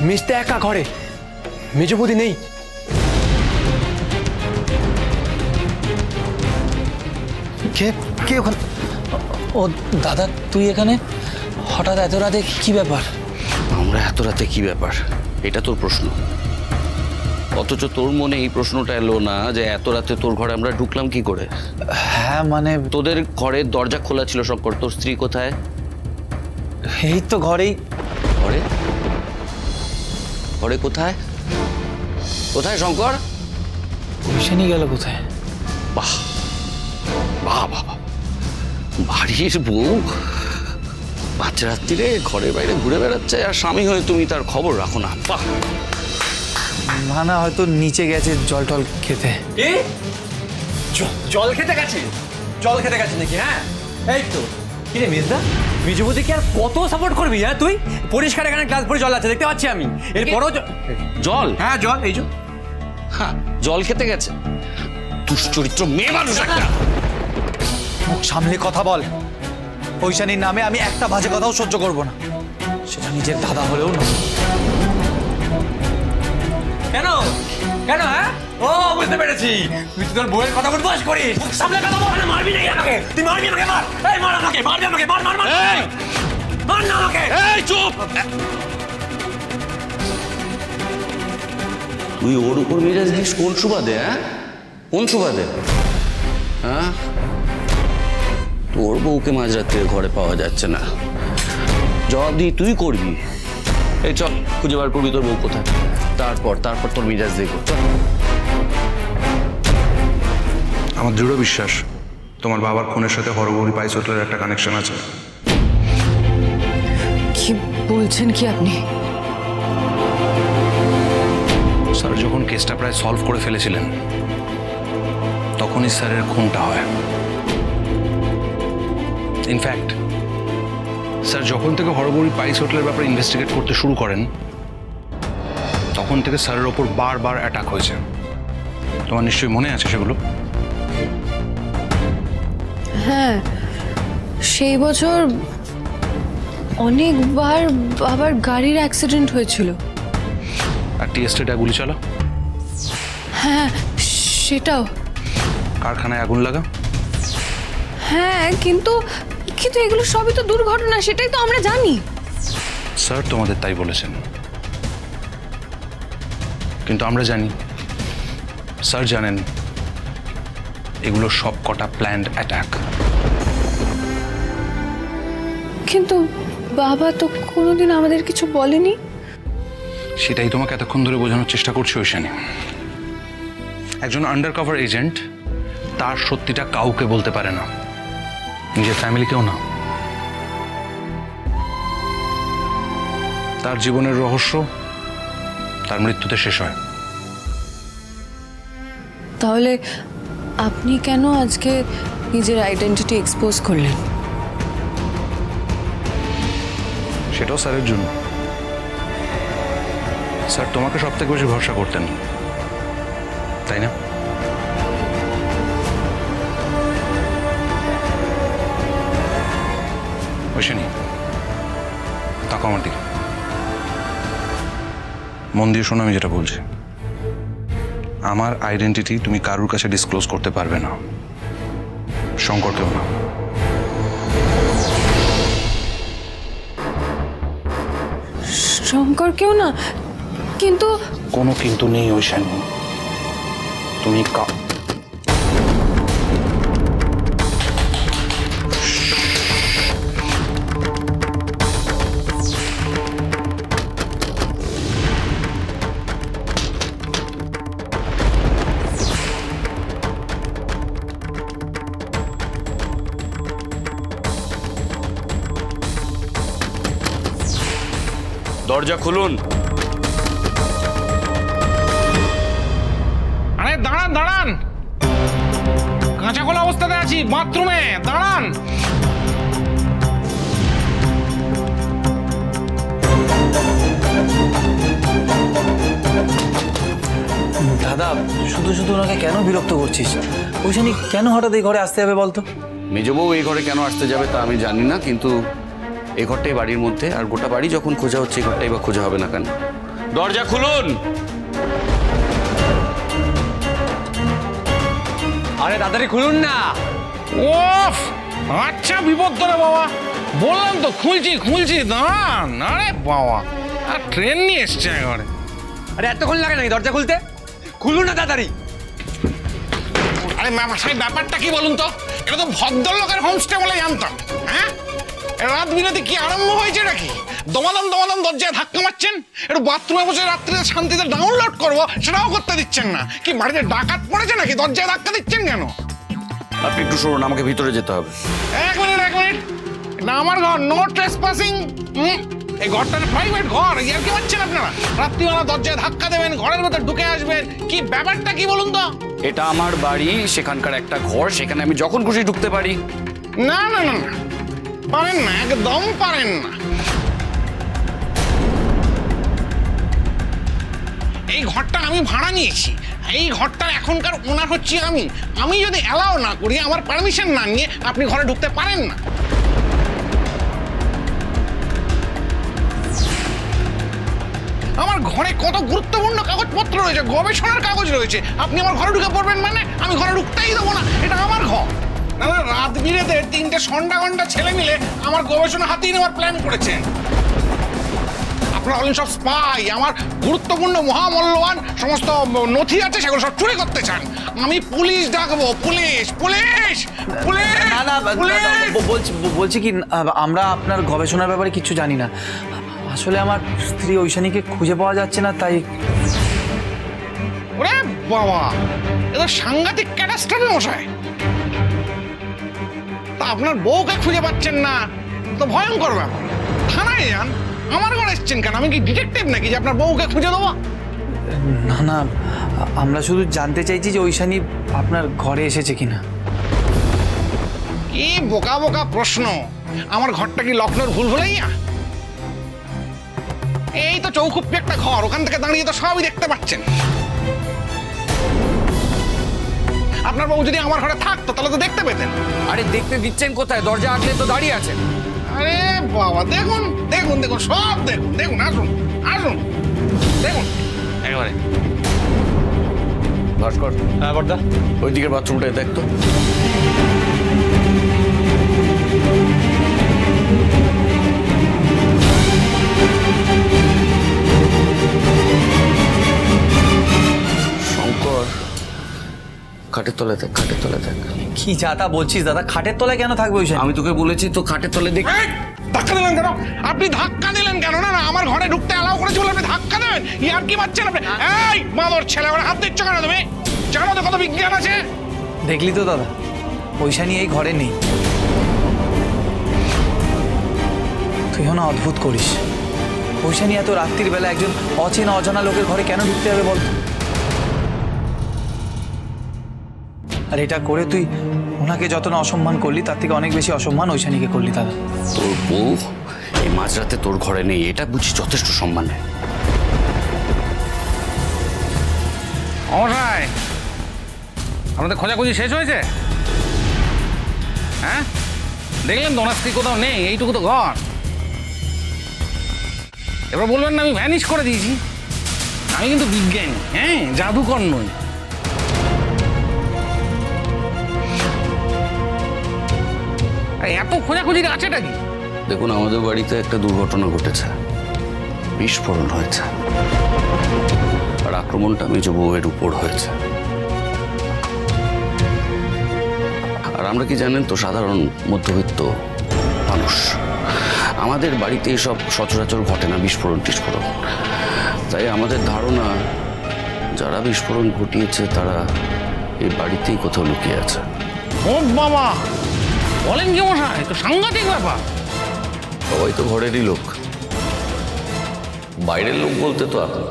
মিশতে একা ঘরে, মেজ বৌদি নেই। কে কে ওখানে? ও দাদা, তুই এখানে হঠাৎ এত রাতে? কি ব্যাপার? আমরা এত রাতে কি ব্যাপার, এটা তোর প্রশ্ন। অথচ তোর মনে এই প্রশ্নটা এলো না যে এত রাতে তোর ঘরে আমরা ঢুকলাম কি করে। হ্যাঁ মানে তোদের ঘরের দরজা খোলা ছিল শঙ্কর, তোর স্ত্রী কোথায়? এই তো ঘরেই। ঘরে? ঘরে কোথায়? কোথায় শঙ্কর? ঐশানি গেল কোথায়? বাহ বাহ বাবা, বাড়ির বউ মাঝরাত্রিরে ঘরের বাইরে ঘুরে বেড়াচ্ছে আর স্বামী হয়ে তুমি তার খবর রাখো না। বাহ! না না, হয়তো নিচে গেছে জল টল খেতে। কি জল খেতে গেছে? জল খেতে গেছে নাকি? হ্যাঁ এই তো। কি রে মেজদা, মেজ বৌদিকে আর কত সাপোর্ট করবি? হ্যাঁ তুই পরিষ্কার এখানে গ্লাস ভরে জল আছে দেখতে পাচ্ছি আমি, এরপরও জল? হ্যাঁ জল, এই যে। হ্যাঁ, জল খেতে গেছে। দুশ্চরিত্র মেয়ে মানুষ একটা। মুখ সামলে কথা বল। ঐশানির নামে আমি একটা বাজে কথাও সহ্য করব না, সেটা নিজের দাদা হলেও না। কেন কেন? হ্যাঁ ও বুঝতে পেরেছি, তুই তো তোর বউয়ের কথা বলতে বাস করিস। মুখ সামলে কথা বল। মারবি নাকি আমাকে? তুই মারবি আমাকে? মার, এই মার আমাকে, মারবি আমাকে, মার মার মার। এই! মার না আমাকে। এই চুপ! তুই ওর উপর মেজাজ দিস কোন সুবাদে? হ্যাঁ, কোন সুবাদে? হ্যাঁ, তোর বউকে মাঝরাত্রে ঘরে পাওয়া যাচ্ছে না, জবাব দিয়ে তুই করবি। এই চল, খুঁজে বার করবি তোর বউ কোথায়, তারপর তারপর তোর মেজাজ দেখবো। চল। আমার দৃঢ় বিশ্বাস তোমার বাবার খুনের সাথে হরগৌরী পাইস হোটেলের একটা কানেকশন আছে। কি বলছেন কি আপনি? স্যার যখন কেসটা প্রায় সলভ করে ফেলেছিলেন তখনই স্যারের খুনটা হয়। ইনফ্যাক্ট স্যার যখন থেকে হরগৌরী পাইস হোটেলের ব্যাপারে ইনভেস্টিগেট করতে শুরু করেন তখন থেকে স্যারের ওপর বারবার অ্যাটাক হয়েছে। তোমার নিশ্চয়ই মনে আছে সেগুলো? হ্যাঁ, সেই বছর অনেকবার বাবার গাড়ির অ্যাক্সিডেন্ট হয়েছিল। আর টি এস্টেটে গুলি চালা, হ্যাঁ সেটাও। কারখানায় আগুন লাগা। হ্যাঁ কিন্তু কিন্তু এগুলো সবই তো দুর্ঘটনা, সেটাই তো আমরা জানি। স্যার তোমাদের তাই বলেছেন, কিন্তু আমরা জানি, স্যার জানেন, এগুলো সব কটা প্ল্যান্ড অ্যাটাক। কিন্তু বাবা তো কোনোদিন আমাদের কিছু বলেনি। সেটাই তোমাকে এতক্ষণ ধরে বোঝানোর চেষ্টা করছি ঐশানী। একজন আন্ডার কভার এজেন্ট তার সত্যিটা কাউকে বলতে পারে না, নিজের ফ্যামিলিকেও না। তার জীবনের রহস্য তার মৃত্যুতে শেষ হয়। তাহলে আপনি কেন আজকে নিজের আইডেন্টিটি এক্সপোজ করলেন? সেটাও স্যারের জন্য। স্যার তোমাকে সব থেকে বেশি ভরসা করতেন, তাই না? ঐশানী, তাকো আমার দিকে, মন দিয়ে শোনো আমি যেটা বলছি। আমার আইডেন্টিটি তুমি কারুর কাছে ডিসক্লোজ করতে পারবে না, শঙ্করকেও না। শঙ্করকেও না? কিন্তু কোনো কিন্তু নেই ঐশানী, তুমি দরজা খুলুন। আরে দাঁড়ান দাঁড়ান, কাঁচা খোলা অবস্থাতে আছি, বাথরুমে দাঁড়ান। দাদা, শুধু শুধু ওনাকে কেন বিরক্ত করছিস? ঐশানি কেন হঠাৎ এই ঘরে আসতে হবে বলতো? মেজ বউ এই ঘরে কেন আসতে যাবে তা আমি জানি না, কিন্তু এই ঘরটাই বাড়ির মধ্যে, আর গোটা বাড়ি যখন খোঁজা হচ্ছে এই ঘরটাই বা খোঁজা হবে না কেন? দরজা খুলুন। আরে তাড়াতাড়ি খুলুন না। ওফ, আচ্ছা বিপদ রে বাবা, বললাম তো খুলছি দাঁড়ান। আরে বাবা, আর ট্রেন নিয়ে এসছে একেবারে। আরে এতক্ষণ লাগে নাকি দরজা খুলতে? খুলুন না তাড়াতাড়ি। আরে মামাশাই, ব্যাপারটা কি বলুন তো? এটা তো ভদ্রলোকের হোমস্টে বলে জানতাম। হ্যাঁ, রাত বিরাতে কি আরম্ভ হয়েছে নাকি? দমাদম দরজায় ধাক্কা মারছেন। একটু বাথরুমে বসে রাত্রিতে শান্তিতে ডাউনলোড করবো, সেটাও করতে দিচ্ছেন না। কি বাড়িতে ডাকাত পড়েছে নাকি? দরজায় ধাক্কা দিচ্ছেন কেন? আপনি একটু শুনুন, আমাকে ভিতরে যেতে হবে। এক মিনিট, এটা আমার ঘর, নো ট্রেসপাসিং। এই ঘরটা প্রাইভেট ঘর, ইয়ার কি পাচ্ছেন আপনারা? রাত্রিবেলা দরজায় ধাক্কা দেবেন, ঘরের ভেতর ঢুকে আসবেন, কি ব্যাপারটা কি বলুন তো? এটা আমার বাড়ি, সেখানকার একটা ঘর, সেখানে আমি যখন খুশি ঢুকতে পারি। না, পারেন না, একদম পারেন না। এই ঘরটা আমি ভাড়া নিয়েছি, এই ঘরটার এখনকার ওনার হচ্ছি আমি। আমি যদি অ্যালাউ না করি, আমার পারমিশন না নিয়ে আপনি ঘরে ঢুকতে পারেন না। আমার ঘরে কত গুরুত্বপূর্ণ কাগজপত্র রয়েছে, গবেষণার কাগজ রয়েছে। আপনি আমার ঘরে ঢুকে পড়বেন মানে? আমি ঘরে ঢুকতেই দেবো না, এটা আমার ঘর। না, রাত বিরেতে 3টে সন্ডা ছেলে মিলে আমার গবেষণা হাতিয়ে নেওয়ার প্ল্যান করেছেন। আপনারা হলেন সব স্পাই, আমার গুরুত্বপূর্ণ মহামূল্যবান সমস্ত নথি আছে সেগুলো সব চুরি করতে চান। আমি পুলিশ ডাকবো, পুলিশ। বলছি কি, আমরা আপনার গবেষণার ব্যাপারে কিছু জানি না। আসলে আমার স্ত্রী ঐশানীকে খুঁজে পাওয়া যাচ্ছে না, তাই। ওরে বাবা, এটা সাংঘাতিক ক্যাটাস্ট্রফি মশাই। তা আপনার বউকে খুঁজে পাচ্ছেন না, তো ভয়ঙ্কর ব্যাপার। থানায় যান। আমার ঘরে এসছেন কেন? আমি কি ডিটেকটিভ নাকি যে আপনার বউকে খুঁজে দেবো? না, আমরা শুধু জানতে চাইছি যে ঐশানী আপনার ঘরে এসেছে কিনা। কি বোকা প্রশ্ন! আমার ঘরটা কি লখনৌর ভুলভুলাইয়া? এই তো চৌখুপ্পি একটা ঘর, ওখান থেকে দাঁড়িয়ে তো সবই দেখতে পাচ্ছেন। আপনার বউ যদি আমার ঘরে থাকতো তাহলে তো দেখতে পেতেন। আরে দেখতে দিচ্ছেন কোথায়? দরজা আটলে তো দাঁড়িয়ে আছেন। আরে বাবা, দেখুন সব দেখুন, আসুন দেখুন একেবারে। ভাস্কর, হ্যাঁ বড়দা। ওই দিকের বাথরুমটায় দেখ তো। শঙ্কর, খাটের তলায় দেখ। কি যা তা বলছিস দাদা? খাটের তলায় কেন থাকবে ঐশানী? আমি তোকে বলেছি তো খাটের তলায় দেখ। এই, ধাক্কা দিলেন কেন? আপনি ধাক্কা দিলেন কেন? না, আমার ঘরে ঢুকতে অ্যালাউ করেছি বলে আপনি ধাক্কা দেবেন? ইয়ার কি মারছেন আপনি? এই মাদর ছেলে, আমার হাত দিচ্ছ কেন তুমি? জানো তো কত বিজ্ঞান আছে। দেখলি তো দাদা, ঐশানী এই ঘরে নেই। তুইও না অদ্ভুত করিস। ঐশানী এত রাত্রির বেলা একজন অচেনা অজানা লোকের ঘরে কেন ঢুকতে হবে বল? আর এটা করে তুই ওনাকে যত না অসম্মান করলি, তার থেকে অনেক বেশি অসম্মান ঐশানীকে করলি দাদা। তোর বউ এই মাঝরাতে তোর ঘরে নেই, এটা বুঝি যথেষ্ট সম্মান। অমশাই, আমাদের খোঁজাখুঁজি শেষ হয়েছে? হ্যাঁ, দেখলেন তো ওনার স্ত্রী কোথাও নেই, এইটুকু তো ঘর। এবার বলবেন না আমি ভ্যানিশ করে দিয়েছি। আমি কিন্তু বিজ্ঞানী, হ্যাঁ, জাদুকর নই। এত খোঁজাখুঁজির আছেটা কি? দেখুন, আমাদের বাড়িতে একটা দুর্ঘটনা ঘটেছে, বিস্ফোরণ হয়েছে, আর আক্রমণটা মেজ বউয়ের উপর হয়েছে। আর আমরা কি জানেন তো, সাধারণ মধ্যবিত্ত মানুষ, আমাদের বাড়িতে এসব সচরাচর ঘটে না, বিস্ফোরণ টিস্ফোরণ। তাই আমাদের ধারণা যারা বিস্ফোরণ ঘটিয়েছে তারা এই বাড়িতেই কোথাও লুকিয়ে আছে। ও বাবা, বলেন কি মশাই? তো সাংঘাতিক ব্যাপার। সবাই তো ঘরেরই লোক, বাইরের লোক বলতে তো আপনি।